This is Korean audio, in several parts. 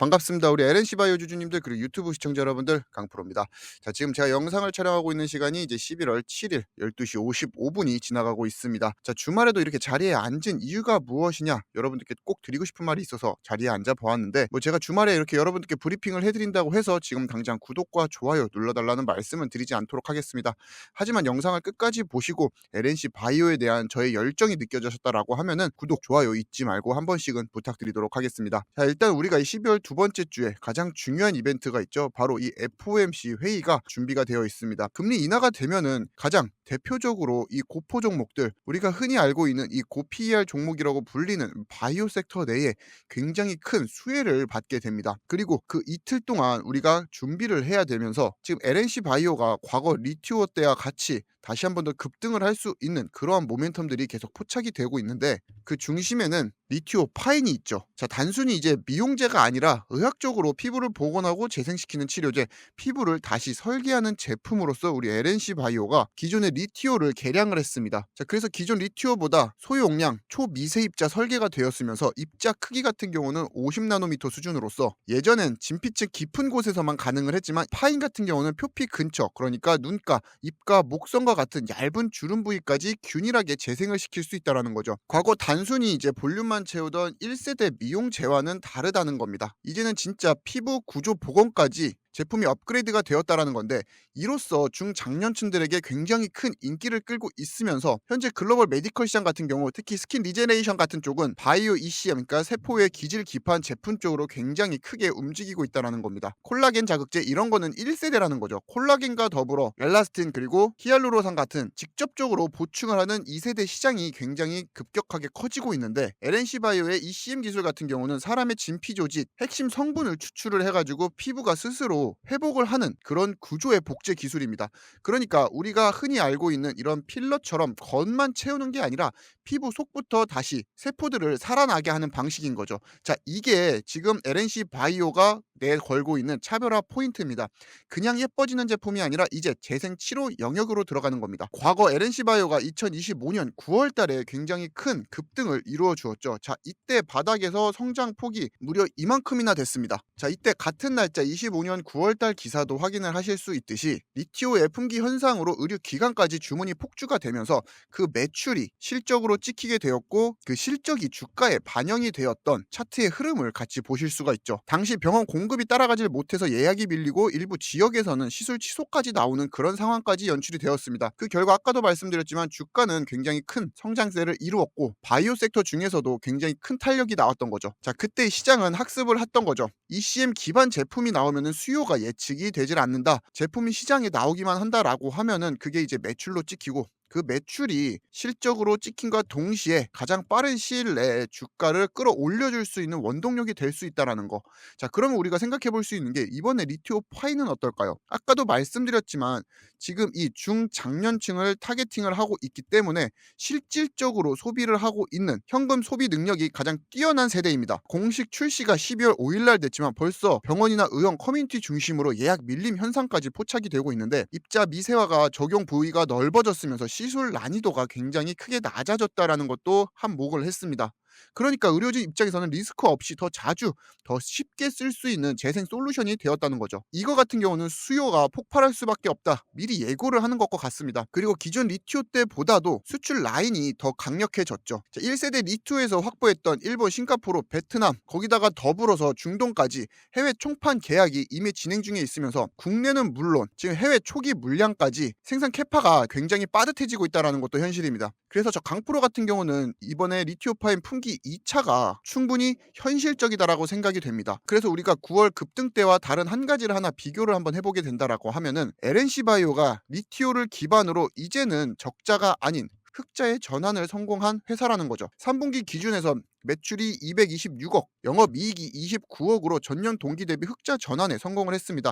반갑습니다. 우리 LNC 바이오 주주님들 그리고 유튜브 시청자 여러분들 강프로입니다. 자, 지금 제가 영상을 촬영하고 있는 시간이 이제 11월 7일 12시 55분이 지나가고 있습니다. 자, 주말에도 이렇게 자리에 앉은 이유가 무엇이냐? 여러분들께 꼭 드리고 싶은 말이 있어서 자리에 앉아 보았는데 제가 주말에 이렇게 여러분들께 브리핑을 해드린다고 해서 지금 당장 구독과 좋아요 눌러달라는 말씀은 드리지 않도록 하겠습니다. 하지만 영상을 끝까지 보시고 LNC 바이오에 대한 저의 열정이 느껴지셨다라고 하면은 구독, 좋아요 잊지 말고 한 번씩은 부탁드리도록 하겠습니다. 자, 일단 우리가 이 12월 두 번째 주에 가장 중요한 이벤트가 있죠. 바로 이 FOMC 회의가 준비가 되어 있습니다. 금리 인하가 되면은 가장 대표적으로 이 고포 종목들, 우리가 흔히 알고 있는 이 고PER 종목이라고 불리는 바이오 섹터 내에 굉장히 큰 수혜를 받게 됩니다. 그리고 그 이틀 동안 우리가 준비를 해야 되면서 지금 LNC 바이오가 과거 리튜어 때와 같이 다시 한 번 더 급등을 할 수 있는 그러한 모멘텀들이 계속 포착이 되고 있는데, 그 중심에는 리튜어 파인이 있죠. 자, 단순히 이제 미용제가 아니라 의학적으로 피부를 복원하고 재생시키는 치료제, 피부를 다시 설계하는 제품으로서 우리 LNC 바이오가 기존의 리튜어를 개량을 했습니다. 자, 그래서 기존 리튜어보다 소용량, 초미세입자 설계가 되었으면서 입자 크기 같은 경우는 50나노미터 수준으로서, 예전엔 진피층 깊은 곳에서만 가능을 했지만 파인 같은 경우는 표피 근처, 그러니까 눈가, 입가, 목선과 같은 얇은 주름 부위까지 균일하게 재생을 시킬 수 있다는 거죠. 과거 단순히 이제 볼륨만 채우던 1세대 미용제와는 다르다는 겁니다. 이제는 진짜 피부 구조 복원까지 제품이 업그레이드가 되었다라는 건데, 이로써 중장년층들에게 굉장히 큰 인기를 끌고 있으면서 현재 글로벌 메디컬 시장 같은 경우, 특히 스킨 리제네이션 같은 쪽은 바이오 ECM, 그러니까 세포의 기질 기판 제품 쪽으로 굉장히 크게 움직이고 있다는 겁니다. 콜라겐 자극제 이런 거는 1세대라는 거죠. 콜라겐과 더불어 엘라스틴 그리고 히알루로산 같은 직접적으로 보충을 하는 2세대 시장이 굉장히 급격하게 커지고 있는데, LNC 바이오의 ECM 기술 같은 경우는 사람의 진피 조직, 핵심 성분을 추출을 해가지고 피부가 스스로 회복을 하는 그런 구조의 복제 기술입니다. 그러니까 우리가 흔히 알고 있는 이런 필러처럼 겉만 채우는 게 아니라 피부 속부터 다시 세포들을 살아나게 하는 방식인 거죠. 자, 이게 지금 LNC 바이오가 내걸고 있는 차별화 포인트입니다. 그냥 예뻐지는 제품이 아니라 이제 재생 치료 영역으로 들어가는 겁니다. 과거 LNC 바이오가 2025년 9월 달에 굉장히 큰 급등을 이루어 주었죠. 자, 이때 바닥에서 성장 폭이 무려 이만큼이나 됐습니다. 자, 이때 같은 날짜 25년 9월 달 기사도 확인을 하실 수 있듯이 리티오의 품귀 현상으로 의류 기관까지 주문이 폭주가 되면서 그 매출이 실적으로 찍히게 되었고, 그 실적이 주가에 반영이 되었던 차트의 흐름을 같이 보실 수가 있죠. 당시 병원 공급이 따라가질 못해서 예약이 밀리고 일부 지역에서는 시술 취소까지 나오는 그런 상황까지 연출이 되었습니다. 그 결과 아까도 말씀드렸지만 주가는 굉장히 큰 성장세를 이루었고, 바이오 섹터 중에서도 굉장히 큰 탄력이 나왔던 거죠. 자, 그때 시장은 학습을 했던 거죠. ECM 기반 제품이 나오면은 수요가 예측이 되질 않는다. 제품이 시장에 나오기만 한다라고 하면은 그게 이제 매출로 찍히고, 그 매출이 실적으로 찍힌과 동시에 가장 빠른 시일 내에 주가를 끌어올려줄 수 있는 원동력이 될 수 있다는 거. 자, 그러면 우리가 생각해 볼 수 있는 게 이번에 리튜어 파이는 어떨까요? 아까도 말씀드렸지만 지금 이 중장년층을 타겟팅을 하고 있기 때문에 실질적으로 소비를 하고 있는 현금 소비 능력이 가장 뛰어난 세대입니다. 공식 출시가 12월 5일 날 됐지만 벌써 병원이나 의원 커뮤니티 중심으로 예약 밀림 현상까지 포착이 되고 있는데, 입자 미세화가 적용 부위가 넓어졌으면서 시술 난이도가 굉장히 크게 낮아졌다라는 것도 한몫을 했습니다. 그러니까 의료진 입장에서는 리스크 없이 더 자주, 더 쉽게 쓸 수 있는 재생 솔루션이 되었다는 거죠. 이거 같은 경우는 수요가 폭발할 수밖에 없다, 미리 예고를 하는 것과 같습니다. 그리고 기존 리튜어 때보다도 수출 라인이 더 강력해졌죠. 1세대 리튜어에서 확보했던 일본, 싱가포르, 베트남, 거기다가 더불어서 중동까지 해외 총판 계약이 이미 진행 중에 있으면서 국내는 물론 지금 해외 초기 물량까지 생산 캐파가 굉장히 빠듯해지고 있다는 것도 현실입니다. 그래서 저 강프로 같은 경우는 이번에 리튜어 파인 품귀 2차가 충분히 현실적이다라고 생각이 됩니다. 그래서 우리가 9월 급등 때와 다른 한 가지를 하나 비교를 한번 해보게 된다라고 하면은, LNC 바이오가 리티오를 기반으로 이제는 적자가 아닌 흑자의 전환을 성공한 회사라는 거죠. 3분기 기준에서 매출이 226억, 영업이익이 29억으로 전년 동기 대비 흑자 전환에 성공을 했습니다.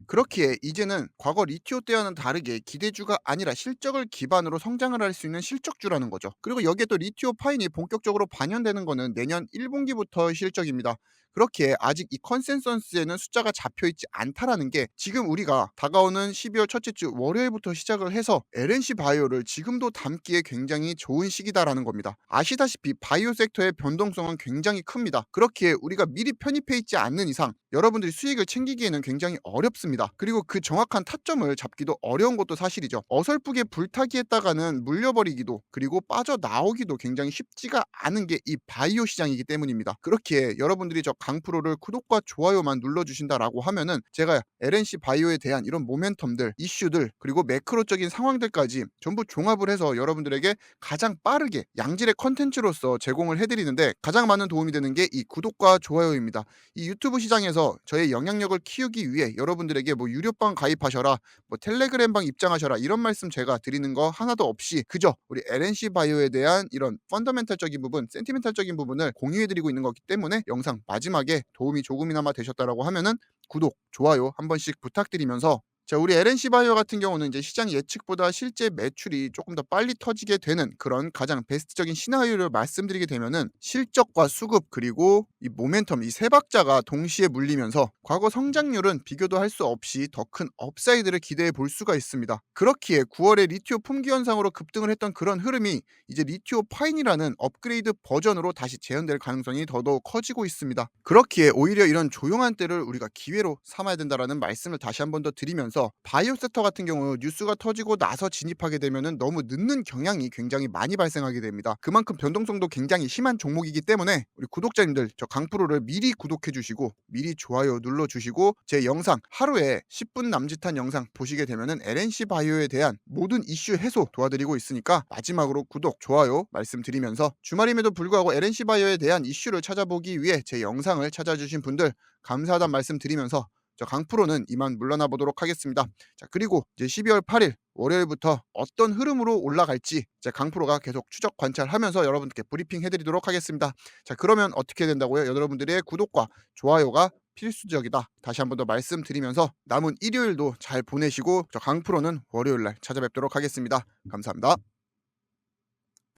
그렇기에 이제는 과거 리튜어 때와는 다르게 기대주가 아니라 실적을 기반으로 성장을 할 수 있는 실적주라는 거죠. 그리고 여기에 또 리튜어 파인이 본격적으로 반영되는 거는 내년 1분기부터 실적입니다. 그렇기에 아직 이 컨센서스에는 숫자가 잡혀 있지 않다라는 게 지금 우리가 다가오는 12월 첫째 주 월요일부터 시작을 해서 LNC 바이오를 지금도 담기에 굉장히 좋은 시기다라는 겁니다. 아시다시피 바이오 섹터의 변동성은 굉장히 큽니다. 그렇기에 우리가 미리 편입해 있지 않는 이상 여러분들이 수익을 챙기기에는 굉장히 어렵습니다. 그리고 그 정확한 타점을 잡기도 어려운 것도 사실이죠. 어설프게 불타기 했다가는 물려버리기도 그리고 빠져나오기도 굉장히 쉽지가 않은 게 이 바이오 시장이기 때문입니다. 그렇기에 여러분들이 저 강프로를 구독과 좋아요만 눌러주신다라고 하면은 제가 LNC 바이오에 대한 이런 모멘텀들, 이슈들 그리고 매크로적인 상황들까지 전부 종합을 해서 여러분들에게 가장 빠르게 양질의 컨텐츠로서 제공을 해드리는데 가장 많은 도움이 되는 게 이 구독과 좋아요입니다. 이 유튜브 시장에서 저의 영향력을 키우기 위해 여러분들에게 뭐 유료방 가입하셔라, 뭐 텔레그램방 입장하셔라 이런 말씀 제가 드리는 거 하나도 없이 그저 우리 LNC 바이오에 대한 이런 펀더멘탈적인 부분, 센티멘탈적인 부분을 공유해드리고 있는 거기 때문에 영상 마지막에 도움이 조금이나마 되셨다라고 하면은 구독, 좋아요 한 번씩 부탁드리면서 자, 우리 LNC 바이오 같은 경우는 이제 시장 예측보다 실제 매출이 조금 더 빨리 터지게 되는 그런 가장 베스트적인 시나리오를 말씀드리게 되면은 실적과 수급 그리고 이 모멘텀 이 세 박자가 동시에 물리면서 과거 성장률은 비교도 할 수 없이 더 큰 업사이드를 기대해 볼 수가 있습니다. 그렇기에 9월에 리티오 품귀 현상으로 급등을 했던 그런 흐름이 이제 리티오 파인이라는 업그레이드 버전으로 다시 재현될 가능성이 더더욱 커지고 있습니다. 그렇기에 오히려 이런 조용한 때를 우리가 기회로 삼아야 된다라는 말씀을 다시 한 번 더 드리면서 바이오 섹터 같은 경우 뉴스가 터지고 나서 진입하게 되면은 너무 늦는 경향이 굉장히 많이 발생하게 됩니다. 그만큼 변동성도 굉장히 심한 종목이기 때문에 우리 구독자님들 저 강프로를 미리 구독해 주시고 미리 좋아요 눌러 주시고 제 영상 하루에 10분 남짓한 영상 보시게 되면은 LNC 바이오에 대한 모든 이슈 해소 도와드리고 있으니까 마지막으로 구독, 좋아요 말씀드리면서 주말임에도 불구하고 LNC 바이오에 대한 이슈를 찾아보기 위해 제 영상을 찾아주신 분들 감사하다는 말씀 드리면서 저 강프로는 이만 물러나 보도록 하겠습니다. 자, 그리고 이제 12월 8일 월요일부터 어떤 흐름으로 올라갈지 제 강프로가 계속 추적 관찰하면서 여러분께 브리핑 해드리도록 하겠습니다. 자, 그러면 어떻게 된다고요? 여러분들의 구독과 좋아요가 필수적이다. 다시 한 번 더 말씀드리면서 남은 일요일도 잘 보내시고 저 강프로는 월요일날 찾아뵙도록 하겠습니다. 감사합니다.